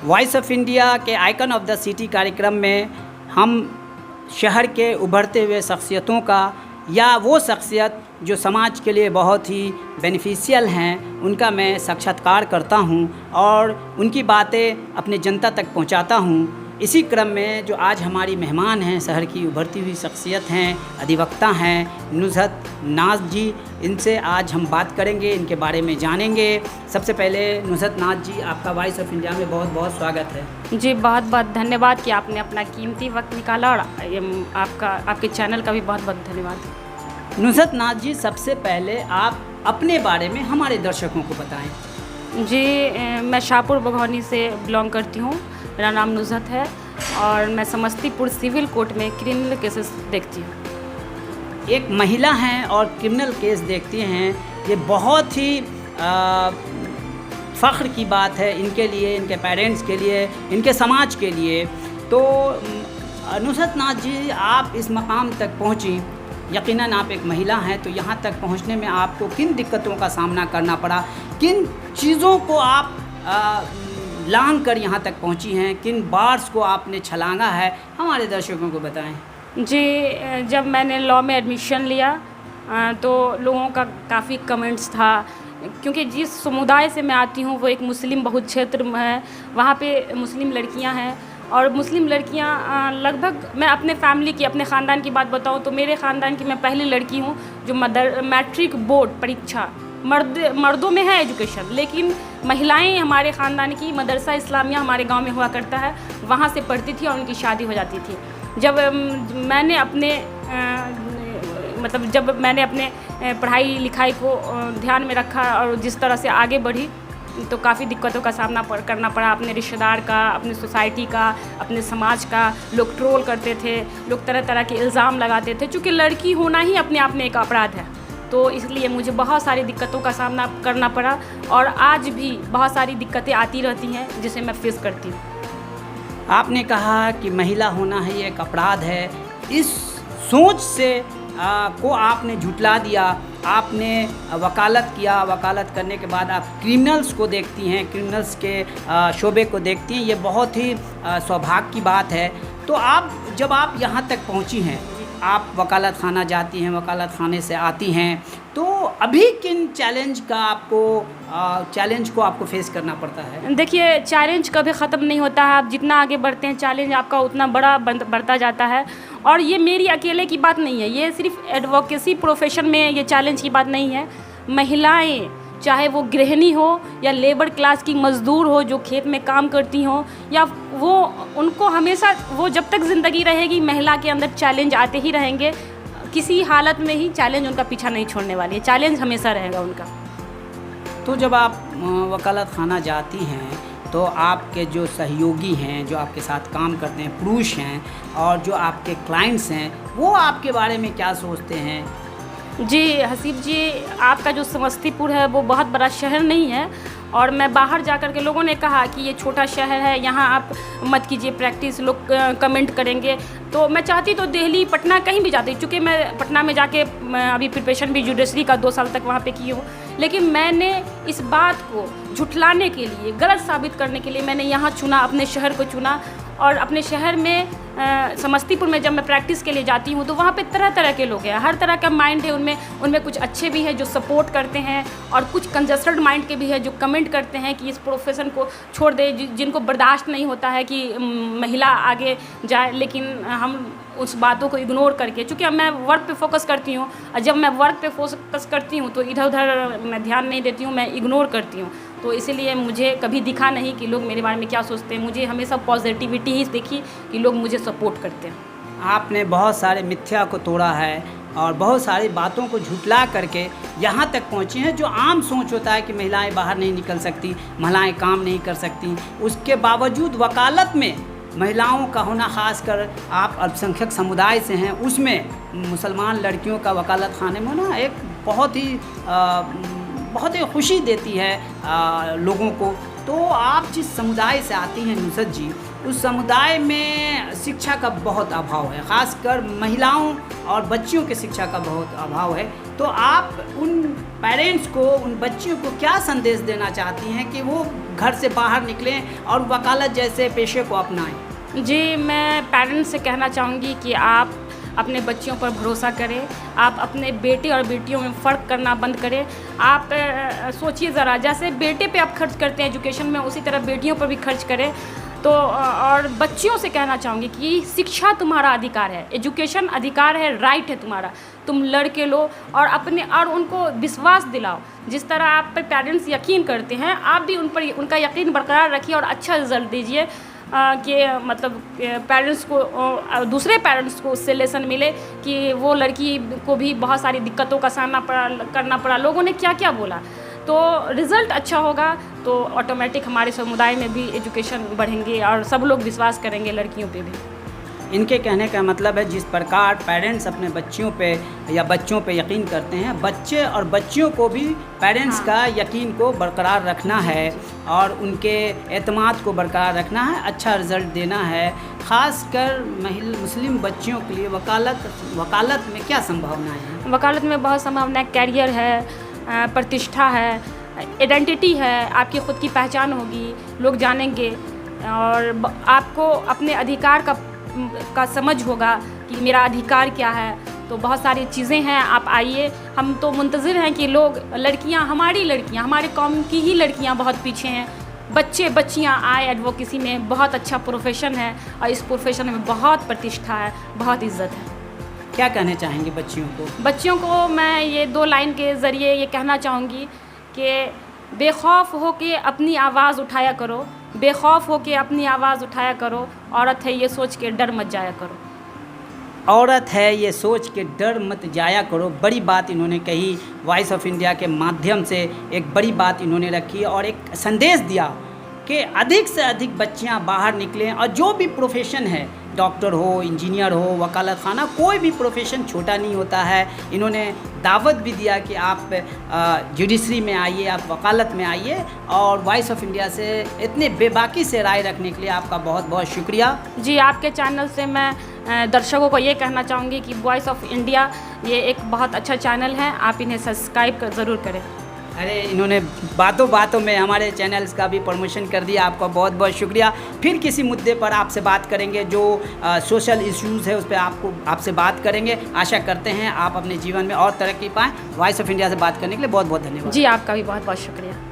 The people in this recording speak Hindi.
वॉइस ऑफ इंडिया के आइकन ऑफ द सिटी कार्यक्रम में हम शहर के उभरते हुए शख्सियतों का या वो शख्सियत जो समाज के लिए बहुत ही बेनिफिशियल हैं उनका मैं साक्षात्कार करता हूं और उनकी बातें अपने जनता तक पहुंचाता हूं। इसी क्रम में जो आज हमारी मेहमान हैं, शहर की उभरती हुई शख्सियत हैं, अधिवक्ता हैं नुज़हत नाज़ जी, इनसे आज हम बात करेंगे, इनके बारे में जानेंगे। सबसे पहले नुज़हत नाज़ जी, आपका वॉइस ऑफ इंडिया में बहुत बहुत स्वागत है। जी बहुत बहुत धन्यवाद कि आपने अपना कीमती वक्त निकाला और आपके चैनल का भी बहुत बहुत धन्यवाद। नुज़हत नाज़ जी, सबसे पहले आप अपने बारे में हमारे दर्शकों को बताएं। जी मैं शाहपुर बघौनी से बिलोंग करती हूँ। मेरा नाम नुज़हत है और मैं समस्तीपुर सिविल कोर्ट में क्रिमिनल केसेस देखती हूँ। एक महिला हैं और क्रिमिनल केस देखती हैं, ये बहुत ही फ़ख्र की बात है इनके लिए, इनके पेरेंट्स के लिए, इनके समाज के लिए। तो नुज़हत नाज़ जी, आप इस मकाम तक पहुँची, यकीनन आप एक महिला हैं, तो यहाँ तक पहुँचने में आपको किन दिक्कतों का सामना करना पड़ा, किन चीज़ों को आप लांघ कर यहाँ तक पहुँची हैं, किन बार्स को आपने छलांगा है, हमारे दर्शकों को बताएं। जी जब मैंने लॉ में एडमिशन लिया तो लोगों का काफ़ी कमेंट्स था, क्योंकि जिस समुदाय से मैं आती हूँ वो एक मुस्लिम बहुल क्षेत्र है। वहाँ पे मुस्लिम लड़कियाँ हैं और मुस्लिम लड़कियाँ लगभग, मैं अपने फैमिली की, अपने ख़ानदान की बात बताऊँ तो मेरे ख़ानदान की मैं पहली लड़की हूँ जो मैट्रिक बोर्ड परीक्षा, मर्दों में है एजुकेशन, लेकिन महिलाएं हमारे ख़ानदान की मदरसा इस्लामिया हमारे गांव में हुआ करता है, वहाँ से पढ़ती थी और उनकी शादी हो जाती थी। जब मैंने अपने पढ़ाई लिखाई को ध्यान में रखा और जिस तरह से आगे बढ़ी तो काफ़ी दिक्कतों का सामना करना पड़ा। अपने रिश्तेदार का, अपने सोसाइटी का, अपने समाज का, लोग ट्रोल करते थे, लोग तरह तरह के इल्ज़ाम लगाते थे। चूँकि लड़की होना ही अपने आप में एक अपराध है, तो इसलिए मुझे बहुत सारी दिक्कतों का सामना करना पड़ा और आज भी बहुत सारी दिक्कतें आती रहती हैं जिसे मैं फेस करती हूँ। आपने कहा कि महिला होना ही एक अपराध है, इस सोच से को आपने झुटला दिया, आपने वकालत किया, वकालत करने के बाद आप क्रिमिनल्स को देखती हैं, क्रिमिनल्स के शोबे को देखती हैं, ये बहुत ही सौभाग्य की बात है। तो जब आप यहाँ तक पहुँची हैं, आप वकालत खाना जाती हैं, वकालत खाने से आती हैं, तो अभी किन चैलेंज को आपको फेस करना पड़ता है? देखिए, चैलेंज कभी ख़त्म नहीं होता है। आप जितना आगे बढ़ते हैं चैलेंज आपका उतना बड़ा बढ़ता जाता है। और ये मेरी अकेले की बात नहीं है, ये सिर्फ एडवोकेसी प्रोफेशन में ये चैलेंज की बात नहीं है। महिलाएं, चाहे वो गृहिणी हो या लेबर क्लास की मज़दूर हो जो खेत में काम करती हो, या वो, उनको हमेशा, वो जब तक ज़िंदगी रहेगी महिला के अंदर चैलेंज आते ही रहेंगे। किसी हालत में ही चैलेंज उनका पीछा नहीं छोड़ने वाली है, चैलेंज हमेशा रहेगा उनका। तो जब आप वकालत खाना जाती हैं तो आपके जो सहयोगी हैं, जो आपके साथ काम करते हैं, पुरुष हैं, और जो आपके क्लाइंट्स हैं, वो आपके बारे में क्या सोचते हैं? जी हसीब जी, आपका जो समस्तीपुर है वो बहुत बड़ा शहर नहीं है और मैं बाहर जाकर के लोगों ने कहा कि ये छोटा शहर है, यहाँ आप मत कीजिए प्रैक्टिस, लोग कमेंट करेंगे। तो मैं चाहती तो दिल्ली, पटना, कहीं भी जाती, चूँकि मैं पटना में जाके अभी प्रिपरेशन भी जुडिशरी का 2 साल तक वहाँ पे की हूँ, लेकिन मैंने इस बात को झुठलाने के लिए, गलत साबित करने के लिए मैंने यहाँ चुना, अपने शहर को चुना। और अपने शहर में समस्तीपुर में जब मैं प्रैक्टिस के लिए जाती हूँ तो वहाँ पे तरह तरह के लोग हैं, हर तरह का माइंड है उनमें कुछ अच्छे भी हैं जो सपोर्ट करते हैं और कुछ कंजस्टेड माइंड के भी है जो कमेंट करते हैं कि इस प्रोफेशन को छोड़ दे, जिनको बर्दाश्त नहीं होता है कि महिला आगे जाए। लेकिन हम उस बातों को इग्नोर करके, चूँकि अब मैं वर्क पे फोकस करती हूँ और जब मैं वर्क पे फोकस करती हूँ तो इधर उधर मैं ध्यान नहीं देती हूँ, मैं इग्नोर करती हूँ। तो इसीलिए मुझे कभी दिखा नहीं कि लोग मेरे बारे में क्या सोचते हैं, मुझे हमेशा पॉजिटिविटी ही देखी कि लोग मुझे सपोर्ट करते हैं। आपने बहुत सारे मिथ्या को तोड़ा है और बहुत सारी बातों को झुटला करके यहाँ तक पहुँची हैं। जो आम सोच होता है कि महिलाएं बाहर नहीं निकल सकती, महिलाएं काम नहीं कर सकती, उसके बावजूद वकालत में महिलाओं का होना, ख़ासकर आप अल्पसंख्यक समुदाय से हैं, उसमें मुसलमान लड़कियों का वकालत खाने में होना एक बहुत ही खुशी देती है लोगों को। तो आप जिस समुदाय से आती हैं नुज़हत जी, उस समुदाय में शिक्षा का बहुत अभाव है, ख़ासकर महिलाओं और बच्चियों की शिक्षा का बहुत अभाव है। तो आप उन पेरेंट्स को, उन बच्चियों को क्या संदेश देना चाहती हैं कि वो घर से बाहर निकलें और वकालत जैसे पेशे को अपनाएं? जी, मैं पेरेंट्स से कहना चाहूँगी कि आप अपने बच्चियों पर भरोसा करें, आप अपने बेटे और बेटियों में फ़र्क करना बंद करें। आप सोचिए ज़रा, जैसे बेटे पे आप खर्च करते हैं एजुकेशन में, उसी तरह बेटियों पर भी खर्च करें। तो और बच्चियों से कहना चाहूँगी कि शिक्षा तुम्हारा अधिकार है, एजुकेशन अधिकार है, राइट है तुम्हारा, तुम लड़के लो और उनको विश्वास दिलाओ। जिस तरह आप पे पेरेंट्स यकीन करते हैं, आप भी उन पर उनका यकीन बरकरार रखिए और अच्छा रिज़ल्ट दीजिए कि मतलब पेरेंट्स को, दूसरे पेरेंट्स को उससे लेसन मिले कि वो लड़की को भी बहुत सारी दिक्कतों का सामना करना पड़ा, लोगों ने क्या क्या बोला। तो रिज़ल्ट अच्छा होगा तो ऑटोमेटिक हमारे समुदाय में भी एजुकेशन बढ़ेंगे और सब लोग विश्वास करेंगे लड़कियों पे भी। इनके कहने का मतलब है जिस प्रकार पेरेंट्स अपने बच्चियों पे या बच्चों पे यकीन करते हैं, बच्चे और बच्चियों को भी पेरेंट्स का यकीन को बरकरार रखना है और उनके एतमाद को बरकरार रखना है, अच्छा रिज़ल्ट देना है। ख़ासकर मुस्लिम बच्चियों के लिए वकालत में क्या संभावनाएँ हैं? वकालत में बहुत संभावना, कैरियर है, प्रतिष्ठा है, आइडेंटिटी है, आपकी ख़ुद की पहचान होगी, लोग जानेंगे और आपको अपने अधिकार का समझ होगा कि मेरा अधिकार क्या है। तो बहुत सारी चीज़ें हैं, आप आइए, हम तो मुंतज़िर हैं कि लोग, लड़कियां, हमारे कौम की ही लड़कियां बहुत पीछे हैं, बच्चे बच्चियां आए एडवोकेसी में, बहुत अच्छा प्रोफेशन है और इस प्रोफेशन में बहुत प्रतिष्ठा है, बहुत इज़्ज़त है। क्या कहना चाहेंगे बच्चियों को? बच्चियों को मैं ये 2 लाइन के ज़रिए ये कहना चाहूँगी कि बेखौफ हो के अपनी आवाज़ उठाया करो, बेखौफ हो के अपनी आवाज़ उठाया करो। औरत है ये सोच के डर मत जाया करो। औरत है ये सोच के डर मत जाया करो। बड़ी बात इन्होंने कही, वॉइस ऑफ इंडिया के माध्यम से एक बड़ी बात इन्होंने रखी और एक संदेश दिया कि अधिक से अधिक बच्चियां बाहर निकलें और जो भी प्रोफेशन है, डॉक्टर हो, इंजीनियर हो, वकालत खाना, कोई भी प्रोफेशन छोटा नहीं होता है। इन्होंने दावत भी दिया कि आप जुडिशरी में आइए, आप वकालत में आइए और वॉइस ऑफ इंडिया से इतने बेबाकी से राय रखने के लिए आपका बहुत बहुत शुक्रिया। जी, आपके चैनल से मैं दर्शकों को ये कहना चाहूँगी कि वॉइस ऑफ इंडिया ये एक बहुत अच्छा चैनल है, आप इन्हें सब्सक्राइब ज़रूर करें। अरे, इन्होंने बातों बातों में हमारे चैनल्स का भी प्रमोशन कर दिया, आपका बहुत बहुत शुक्रिया। फिर किसी मुद्दे पर आपसे बात करेंगे, जो सोशल इश्यूज़ है उस पर आपसे बात करेंगे। आशा करते हैं आप अपने जीवन में और तरक्की पाएँ। वॉइस ऑफ इंडिया से बात करने के लिए बहुत बहुत धन्यवाद। जी, आपका भी बहुत बहुत शुक्रिया।